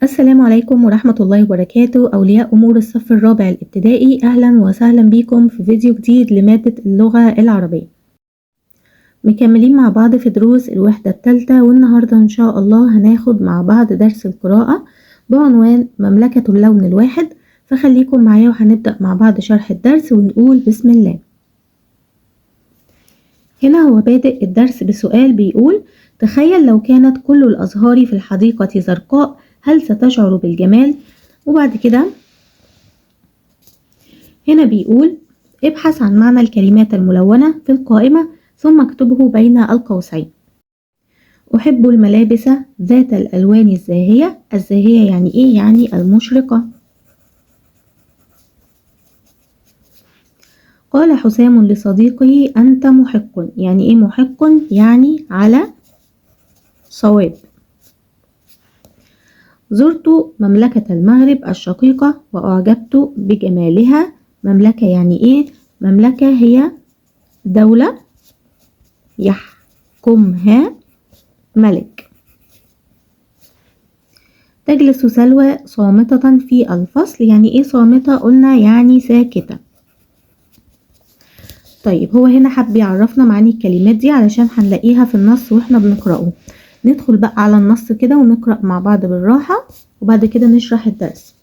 السلام عليكم ورحمة الله وبركاته أولياء أمور الصف الرابع الابتدائي، أهلا وسهلا بيكم في فيديو جديد لمادة اللغة العربية. مكملين مع بعض في دروس الوحدة الثالثة، والنهاردة إن شاء الله هناخد مع بعض درس القراءة بعنوان مملكة اللون الواحد. فخليكم معايا وهنبدأ مع بعض شرح الدرس ونقول بسم الله. هنا هو بادئ الدرس بسؤال بيقول: تخيل لو كانت كل الأزهار في الحديقة زرقاء، هل ستشعر بالجمال؟ وبعد كده هنا بيقول: ابحث عن معنى الكلمات الملونة في القائمة ثم اكتبه بين القوسين. أحب الملابس ذات الألوان الزاهية. الزاهية يعني إيه؟ يعني المشرقة. قال حسام لصديقه: أنت محق. يعني إيه محق؟ يعني على صواب. زرت مملكة المغرب الشقيقة وأعجبت بجمالها. مملكة يعني إيه؟ مملكة هي دولة يحكمها ملك. تجلس سلوى صامتة في الفصل. يعني إيه صامتة؟ قلنا يعني ساكتة. طيب هو هنا حب يعرفنا معاني الكلمات دي علشان هنلاقيها في النص واحنا بنقرأه. ندخل بقى على النص كده ونقرأ مع بعض بالراحة وبعد كده نشرح الدرس.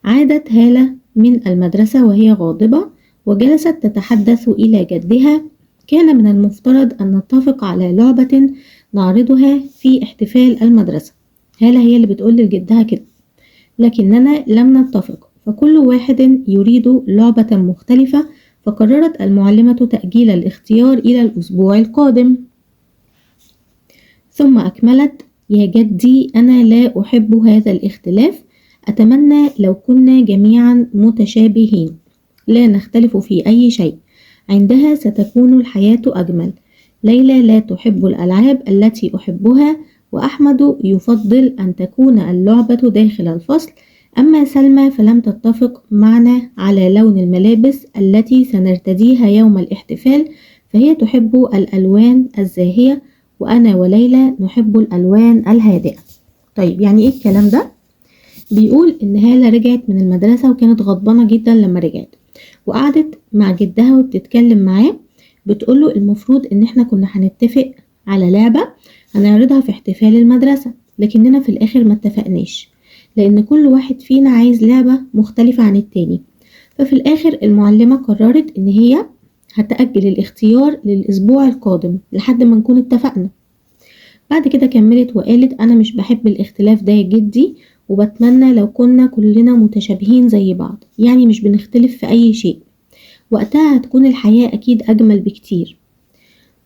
عادت هالة من المدرسة وهي غاضبة وجلست تتحدث إلى جدها. كان من المفترض أن نتفق على لعبة نعرضها في احتفال المدرسة. هالة هي اللي بتقول لجدها كده، لكننا لم نتفق، فكل واحد يريد لعبة مختلفة، فقررت المعلمة تأجيل الاختيار إلى الأسبوع القادم. ثم أكملت: يا جدي، أنا لا أحب هذا الاختلاف. أتمنى لو كنا جميعا متشابهين، لا نختلف في أي شيء، عندها ستكون الحياة أجمل. ليلى لا تحب الألعاب التي أحبها، وأحمد يفضل أن تكون اللعبة داخل الفصل. أما سلمى فلم تتفق معنا على لون الملابس التي سنرتديها يوم الاحتفال، فهي تحب الألوان الزاهية وأنا وليلى نحب الألوان الهادئة. طيب يعني إيه الكلام ده؟ بيقول إن هالة رجعت من المدرسة وكانت غضبانة جدا لما رجعت، وقعدت مع جدها وبتتكلم معاه، بتقوله المفروض إن إحنا كنا هنتفق على لعبة هنعرضها في احتفال المدرسة، لكننا في الآخر ما اتفقناش لأن كل واحد فينا عايز لعبة مختلفة عن التاني. ففي الآخر المعلمة قررت إن هي هتأجل الاختيار للأسبوع القادم لحد ما نكون اتفقنا. بعد كده كملت وقالت: أنا مش بحب الاختلاف ده يا جدي، وبتمنى لو كنا كلنا متشابهين زي بعض، يعني مش بنختلف في أي شيء، وقتها هتكون الحياة أكيد أجمل بكتير.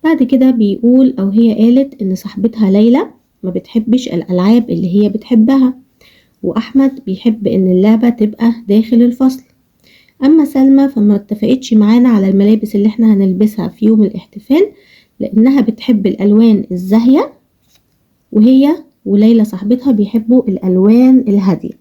بعد كده بيقول أو هي قالت إن صاحبتها ليلى ما بتحبش الألعاب اللي هي بتحبها، وأحمد بيحب إن اللعبة تبقى داخل الفصل. أما سلمى فما اتفقتش معانا على الملابس اللي احنا هنلبسها في يوم الاحتفال لأنها بتحب الألوان الزاهية، وهي وليلى صاحبتها بيحبوا الألوان الهادية.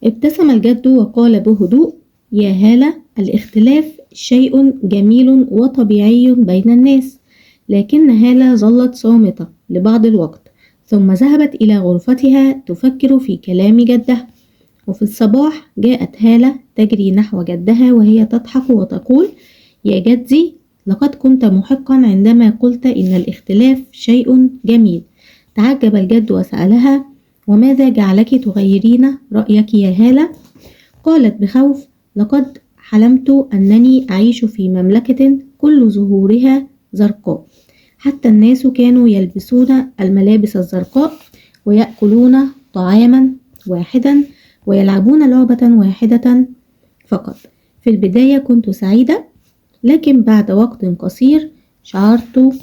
ابتسم الجد وقال بهدوء: يا هالة، الاختلاف شيء جميل وطبيعي بين الناس. لكن هالة ظلت صامتة لبعض الوقت، ثم ذهبت إلى غرفتها تفكر في كلام جدها. وفي الصباح جاءت هالة تجري نحو جدها وهي تضحك وتقول: يا جدي، لقد كنت محقا عندما قلت إن الاختلاف شيء جميل. تعجب الجد وسألها: وماذا جعلك تغيرين رأيك يا هالة؟ قالت بخوف: لقد حلمت أنني أعيش في مملكة كل زهورها زرقاء، حتى الناس كانوا يلبسون الملابس الزرقاء ويأكلون طعاما واحدا ويلعبون لعبة واحدة فقط. في البداية كنت سعيدة، لكن بعد وقت قصير شعرت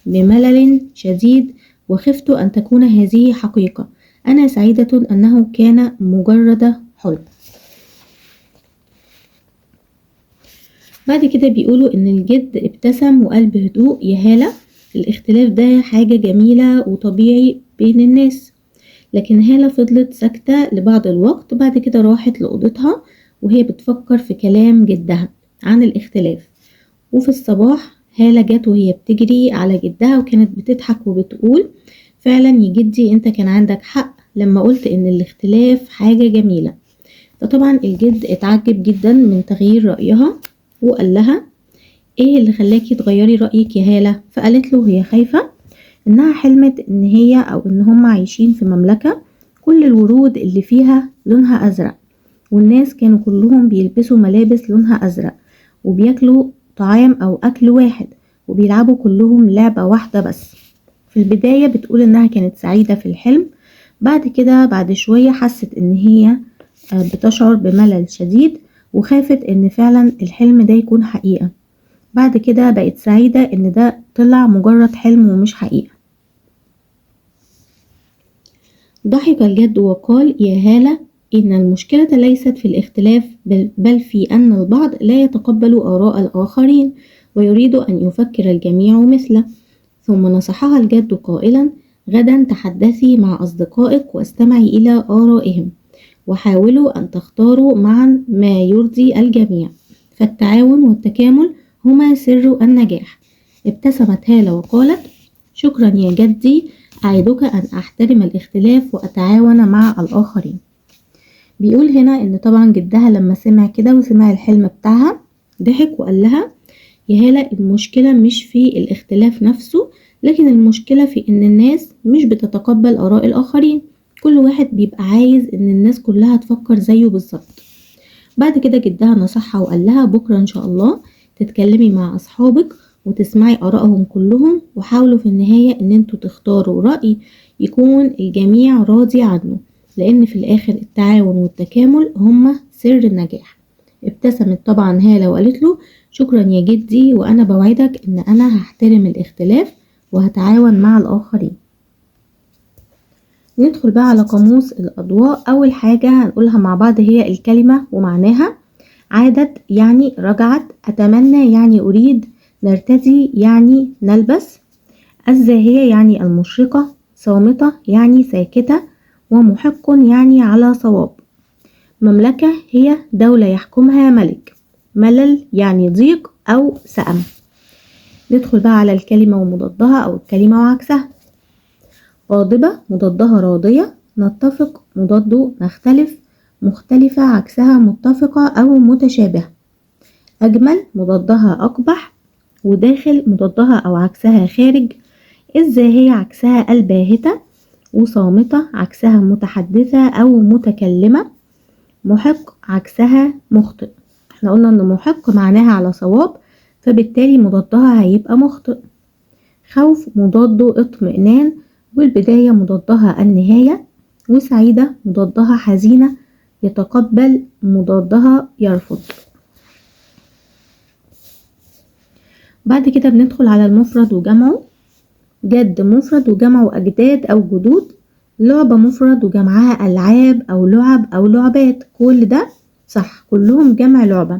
بملل شديد وخفت أن تكون هذه حقيقة. أنا سعيدة أنه كان مجرد حلم. بعد كده بيقولوا إن الجد ابتسم وقال بهدوء: يا هالة، الاختلاف ده حاجة جميلة وطبيعي بين الناس. لكن هالة فضلت ساكتة لبعض الوقت، بعد كده راحت لأوضتها وهي بتفكر في كلام جدها عن الاختلاف. وفي الصباح هالة جت وهي بتجري على جدها وكانت بتضحك وبتقول: فعلا يا جدي انت كان عندك حق لما قلت ان الاختلاف حاجة جميلة. فطبعا الجد اتعجب جدا من تغيير رأيها وقال لها: ايه اللي خلاكي تغيري رأيك يا هالة؟ فقالت له هي خايفة انها حلمت ان هي او ان هم عايشين في مملكة كل الورود اللي فيها لونها ازرق، والناس كانوا كلهم بيلبسوا ملابس لونها ازرق وبياكلوا طعام او اكل واحد وبيلعبوا كلهم لعبة واحدة بس. في البداية بتقول انها كانت سعيدة في الحلم، بعد كده بعد شوية حست ان هي بتشعر بملل شديد وخافت ان فعلا الحلم ده يكون حقيقة. بعد كده بقت سعيدة ان ده طلع مجرد حلم ومش حقيقة. ضحك الجد وقال: يا هالة، إن المشكلة ليست في الاختلاف بل في أن البعض لا يتقبل آراء الآخرين ويريد أن يفكر الجميع مثله. ثم نصحها الجد قائلا: غدا تحدثي مع أصدقائك واستمعي إلى آرائهم وحاولوا أن تختاروا معا ما يرضي الجميع، فالتعاون والتكامل هما سر النجاح. ابتسمت هالة وقالت: شكرا يا جدي، أعدك أن أحترم الاختلاف وأتعاون مع الآخرين. بيقول هنا إن طبعا جدها لما سمع كده وسمع الحلم بتاعها ضحك وقال لها: يا هالة، المشكلة مش في الاختلاف نفسه، لكن المشكلة في إن الناس مش بتتقبل آراء الآخرين. كل واحد بيبقى عايز إن الناس كلها تفكر زيه بالظبط. بعد كده جدها نصحها وقال لها: بكرة إن شاء الله تتكلمي مع أصحابك وتسمعي آرائهم كلهم، وحاولوا في النهاية إن انتوا تختاروا رأي يكون الجميع راضي عنه، لأن في الآخر التعاون والتكامل هما سر النجاح. ابتسمت طبعا هالة وقالت له: شكرا يا جدي، وأنا بوعدك إن أنا هحترم الاختلاف وهتعاون مع الآخرين. ندخل بقى على قاموس الأضواء. أول حاجة هنقولها مع بعض هي الكلمة ومعناها. عادت يعني رجعت، أتمنى يعني أريد، نرتدي يعني نلبس، الزاهية يعني المشرقة، صامتة يعني ساكتة، ومحق يعني على صواب. مملكة هي دولة يحكمها ملك. ملل يعني ضيق أو سأم. ندخل بقى على الكلمة ومضادها أو الكلمة وعكسها. غاضبة مضادها راضية، نتفق مضاده نختلف، مختلفة عكسها متفقة أو متشابهة. أجمل مضادها أقبح، وداخل مضادها أو عكسها خارج. الزاهية عكسها الباهتة، وصامتة عكسها متحدثة أو متكلمة. محق عكسها مخطئ. احنا قلنا ان محق معناها على صواب، فبالتالي مضادها هيبقى مخطئ. خوف مضاده اطمئنان، والبداية مضادها النهاية. وسعيدة مضادها حزينة، يتقبل مضادها يرفض. بعد كده بندخل على المفرد وجمعه. جد مفرد وجمعه أجداد أو جدود. لعبة مفرد وجمعها ألعاب أو لعب أو لعبات. كل ده صح، كلهم جمع لعبة.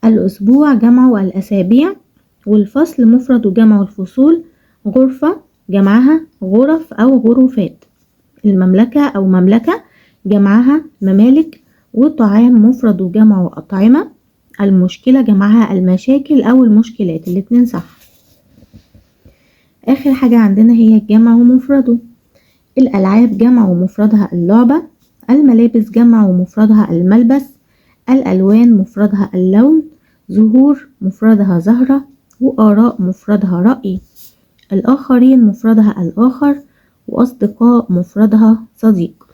الأسبوع جمعه الأسابيع. والفصل مفرد وجمعه الفصول. غرفة جمعها غرف أو غرفات. المملكة أو مملكة جمعها ممالك. وطعام مفرد وجمعه أطعمة. المشكلة جمعها المشاكل أو المشكلات. الاتنين صح. آخر حاجة عندنا هي الجمع ومفرده. الألعاب جمع ومفردها اللعبة. الملابس جمع ومفردها الملبس. الألوان مفردها اللون. زهور مفردها زهرة. وآراء مفردها رأي. الآخرين مفردها الآخر. وأصدقاء مفردها صديق.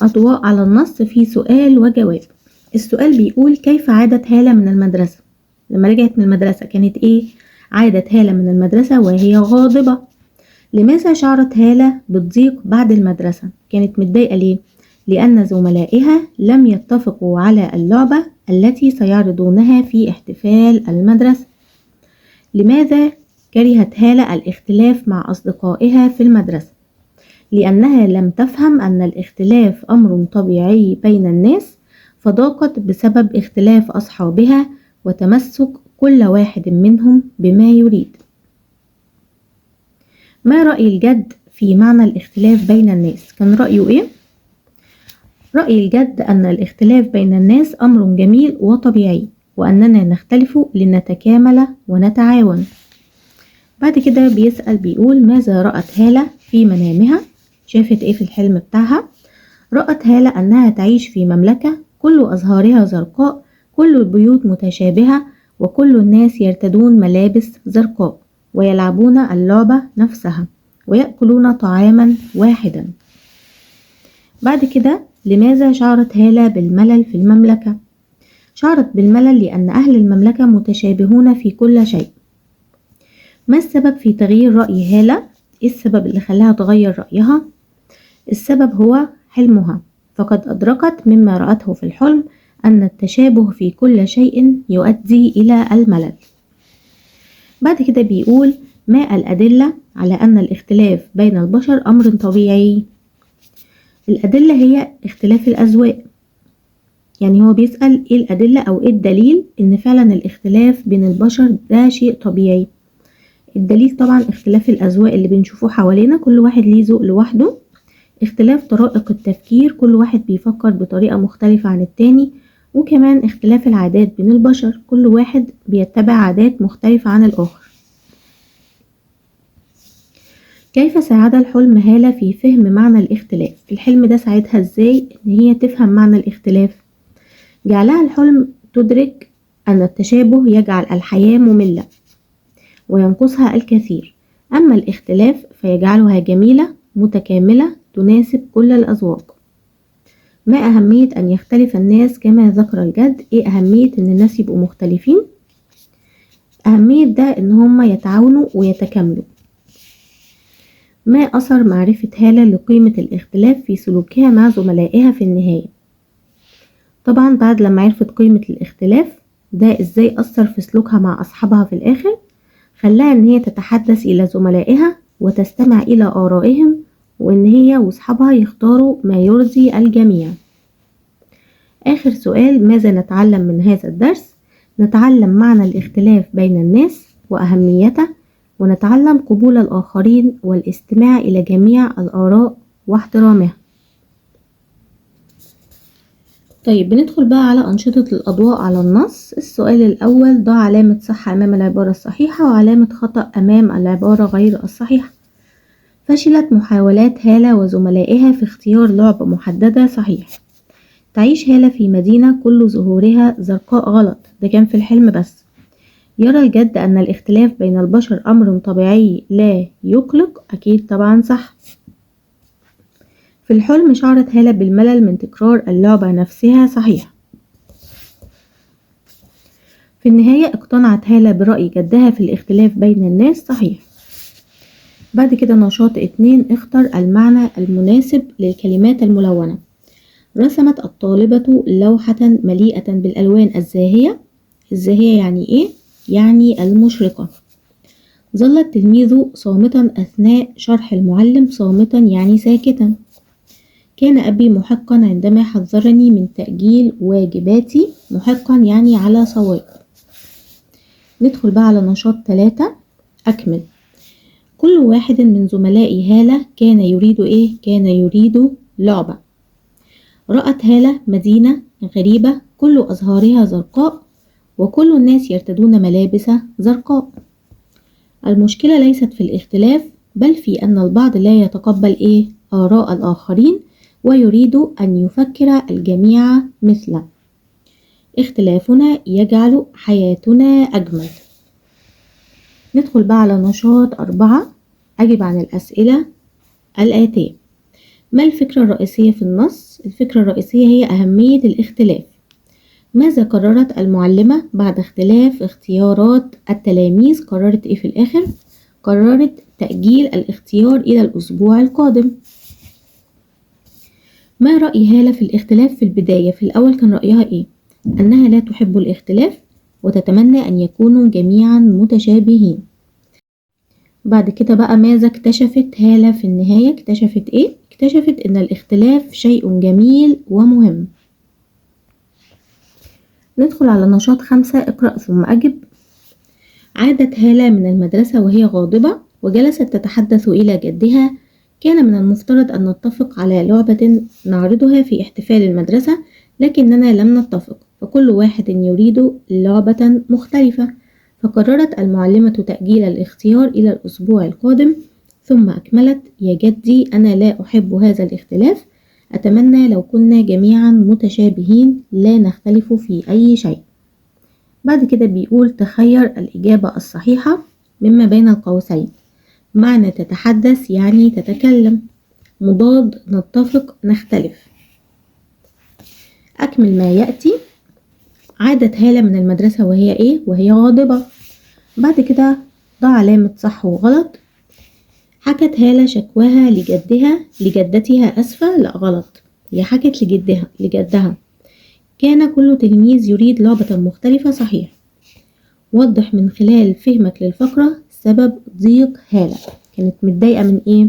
أضواء على النص في سؤال وجواب. السؤال بيقول: كيف عادت هالة من المدرسة؟ لما رجعت من المدرسة كانت إيه؟ عادت هالة من المدرسة وهي غاضبة. لماذا شعرت هالة بالضيق بعد المدرسة؟ كانت متضايقة ليه؟ لأن زملائها لم يتفقوا على اللعبة التي سيعرضونها في احتفال المدرسة. لماذا كرهت هالة الاختلاف مع أصدقائها في المدرسة؟ لأنها لم تفهم أن الاختلاف أمر طبيعي بين الناس، فضاقت بسبب اختلاف أصحابها وتمسك كل واحد منهم بما يريد. ما رأي الجد في معنى الاختلاف بين الناس؟ كان رأيه إيه؟ رأي الجد أن الاختلاف بين الناس أمر جميل وطبيعي، وأننا نختلف لنتكامل ونتعاون. بعد كده بيسأل بيقول ماذا رأت هالة في منامها؟ شافت ايه في الحلم بتاعها؟ رأت هالة أنها تعيش في مملكة كل أزهارها زرقاء، كل البيوت متشابهة، وكل الناس يرتدون ملابس زرقاء، ويلعبون اللعبة نفسها، ويأكلون طعاما واحدا. بعد كده لماذا شعرت هالة بالملل في المملكة؟ شعرت بالملل لأن أهل المملكة متشابهون في كل شيء. ما السبب في تغيير رأي هالة؟ إيه السبب اللي خلاها تغير رأيها؟ السبب هو حلمها، فقد أدركت مما رأته في الحلم أن التشابه في كل شيء يؤدي إلى الملل. بعد كده بيقول ما الأدلة على أن الاختلاف بين البشر أمر طبيعي؟ الأدلة هي اختلاف الأذواق. يعني هو بيسأل ايه الأدلة أو ايه الدليل إن فعلا الاختلاف بين البشر ده شيء طبيعي. الدليل طبعا اختلاف الأذواق اللي بنشوفه حوالينا، كل واحد ليه ذوق لوحده. اختلاف طرائق التفكير، كل واحد بيفكر بطريقة مختلفة عن التاني. وكمان اختلاف العادات بين البشر، كل واحد بيتبع عادات مختلفة عن الآخر. كيف ساعد الحلم هالة في فهم معنى الاختلاف؟ الحلم ده ساعدها ازاي ان هي تفهم معنى الاختلاف؟ جعلها الحلم تدرك أن التشابه يجعل الحياة مملة وينقصها الكثير، أما الاختلاف فيجعلها جميلة متكاملة تناسب كل الأذواق. ما أهمية أن يختلف الناس كما ذكر الجد؟ إيه أهمية أن الناس يبقوا مختلفين؟ أهمية ده أن هم يتعاونوا ويتكاملوا. ما أثر معرفة هالة لقيمة الاختلاف في سلوكها مع زملائها في النهاية؟ طبعا بعد لما عرفت قيمة الاختلاف ده ازاي أثر في سلوكها مع أصحابها في الآخر، خلاها ان هي تتحدث إلى زملائها وتستمع إلى آرائهم، وان هي وأصحابها يختاروا ما يرضي الجميع. آخر سؤال، ماذا نتعلم من هذا الدرس؟ نتعلم معنى الاختلاف بين الناس وأهميته، ونتعلم قبول الآخرين والاستماع إلى جميع الآراء واحترامها. طيب بندخل بقى على أنشطة الأضواء على النص. السؤال الأول، ضع علامة صح أمام العبارة الصحيحة وعلامة خطأ أمام العبارة غير الصحيحة. فشلت محاولات هالة وزملائها في اختيار لعبة محددة صحيح. تعيش هالة في مدينة كل زهورها زرقاء غلط، ده كان في الحلم بس. يرى الجد أن الاختلاف بين البشر أمر طبيعي لا يقلق، أكيد طبعا صح. في الحلم شعرت هالة بالملل من تكرار اللعبة نفسها، صحيح. في النهاية اقتنعت هالة برأي جدها في الاختلاف بين الناس، صحيح. بعد كده نشاط 2، اختر المعنى المناسب للكلمات الملونة. رسمت الطالبة لوحة مليئة بالألوان الزاهية. الزاهية يعني ايه؟ يعني المشرقة. ظل التلميذ صامتا أثناء شرح المعلم، صامتا يعني ساكتا. كان أبي محقا عندما حذرني من تأجيل واجباتي، محقا يعني على صواب. ندخل بقى على نشاط 3، أكمل. كل واحد من زملاء هالة كان يريد إيه؟ كان يريد لعبة. رأت هالة مدينة غريبة كل أزهارها زرقاء، وكل الناس يرتدون ملابس زرقاء. المشكلة ليست في الاختلاف، بل في أن البعض لا يتقبل إيه؟ آراء الآخرين، ويريد أن يفكر الجميع مثله. اختلافنا يجعل حياتنا أجمل. ندخل بقى على نشاط 4، أجب عن الأسئلة الآتية. ما الفكرة الرئيسية في النص؟ الفكرة الرئيسية هي أهمية الاختلاف. ماذا قررت المعلمة بعد اختلاف اختيارات التلاميذ؟ قررت إيه في الآخر؟ قررت تأجيل الاختيار إلى الأسبوع القادم. ما رأي هالة في الاختلاف في البداية؟ في الأول كان رأيها إيه؟ أنها لا تحب الاختلاف وتتمنى أن يكونوا جميعا متشابهين. بعد كده بقى ماذا اكتشفت هالة في النهاية؟ اكتشفت إيه؟ اكتشفت أن الاختلاف شيء جميل ومهم. ندخل على نشاط 5، اقرأ ثم أجب. عادت هالة من المدرسة وهي غاضبة وجلست تتحدث إلى جدها. كان من المفترض أن نتفق على لعبة نعرضها في احتفال المدرسة، لكننا لم نتفق. فكل واحد يريد لعبة مختلفة. فقررت المعلمة تأجيل الاختيار إلى الأسبوع القادم، ثم أكملت: يا جدي أنا لا أحب هذا الاختلاف، أتمنى لو كنا جميعا متشابهين لا نختلف في أي شيء. بعد كده بيقول: تخير الإجابة الصحيحة مما بين القوسين. معنى تتحدث يعني تتكلم، مضاد نتفق نختلف. أكمل ما يأتي. عادت هالة من المدرسة وهي إيه؟ وهي غاضبة. بعد كده ضع علامة صح وغلط. حكت هالة شكواها لجدتها أسفة. لا غلط، هي حكت لجدها. كان كل تلميذ يريد لعبة مختلفة. صحيح. وضح من خلال فهمك للفقرة سبب ضيق هالة. كانت متضايقة من إيه؟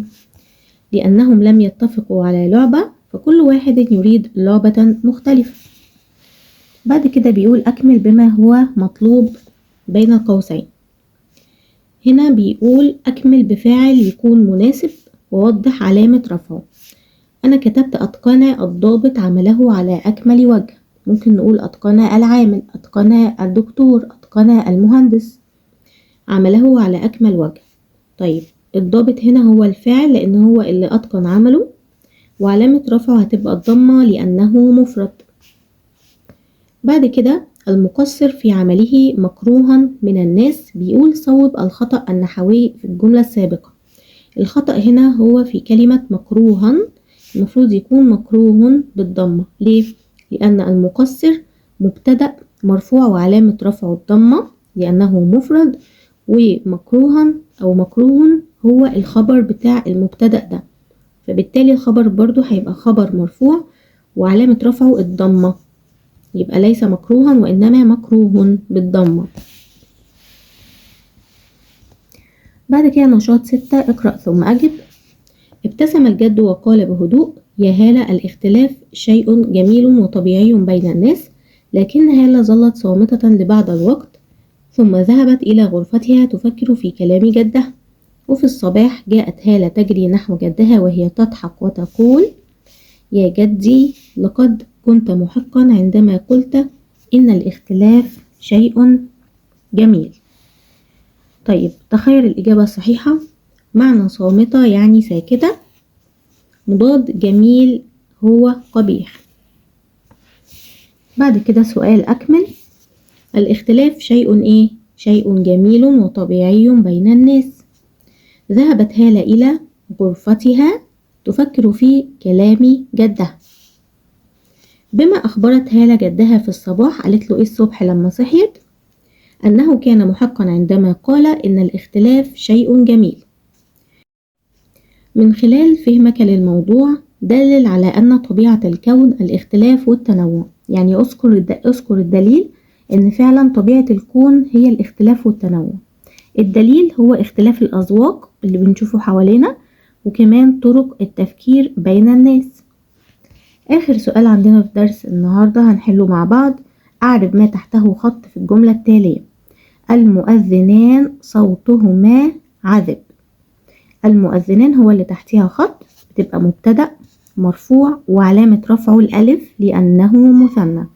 لأنهم لم يتفقوا على لعبة، فكل واحد يريد لعبة مختلفة. بعد كده بيقول: أكمل بما هو مطلوب بين القوسين. هنا بيقول أكمل بفاعل يكون مناسب ووضح علامة رفعه. أنا كتبت: أتقن الضابط عمله على أكمل وجه. ممكن نقول: أتقن العامل، أتقن الدكتور، أتقن المهندس عمله على أكمل وجه. طيب الضابط هنا هو الفاعل لأن هو اللي أتقن عمله، وعلامة رفعه هتبقى الضمة لأنه مفرد. بعد كده المقصر في عمله مكروها من الناس. بيقول: صوب الخطأ النحوي في الجملة السابقة. الخطأ هنا هو في كلمة مكروها، المفروض يكون مكروه بالضمة. ليه؟ لأن المقصر مبتدأ مرفوع وعلامة رفعه الضمة لأنه مفرد، ومكروها أو مكروه هو الخبر بتاع المبتدأ ده، فبالتالي الخبر برضو هيبقى خبر مرفوع وعلامة رفعه الضمة، يبقى ليس مكروها وإنما مكروه بالضمة. بعد كده نشاط 6. اقرأ ثم أجب. ابتسم الجد وقال بهدوء: يا هالة، الاختلاف شيء جميل وطبيعي بين الناس. لكن هالة ظلت صامتة لبعض الوقت، ثم ذهبت إلى غرفتها تفكر في كلام جدها. وفي الصباح جاءت هالة تجري نحو جدها وهي تضحك وتقول: يا جدي، لقد كنت محقا عندما قلت إن الاختلاف شيء جميل. طيب تخير الإجابة الصحيحة. معنى صامتة يعني ساكتة، مضاد جميل هو قبيح. بعد كده سؤال أكمل. الاختلاف شيء إيه؟ شيء جميل وطبيعي بين الناس. ذهبت هالة إلى غرفتها تفكر في كلام جدها. بما أخبرت هالة جدها في الصباح، قالت له إيه الصبح لما صحيت؟ أنه كان محقا عندما قال إن الاختلاف شيء جميل. من خلال فهمك للموضوع دلل على أن طبيعة الكون الاختلاف والتنوع. يعني أذكر الدليل إن فعلا طبيعة الكون هي الاختلاف والتنوع. الدليل هو اختلاف الأذواق اللي بنشوفه حوالينا، وكمان طرق التفكير بين الناس. آخر سؤال عندنا في درس النهاردة هنحله مع بعض. أعرب ما تحته خط في الجملة التالية: المؤذنان صوتهما عذب. المؤذنان هو اللي تحتها خط، بتبقى مبتدأ مرفوع وعلامة رفعه الألف لأنه مثنى.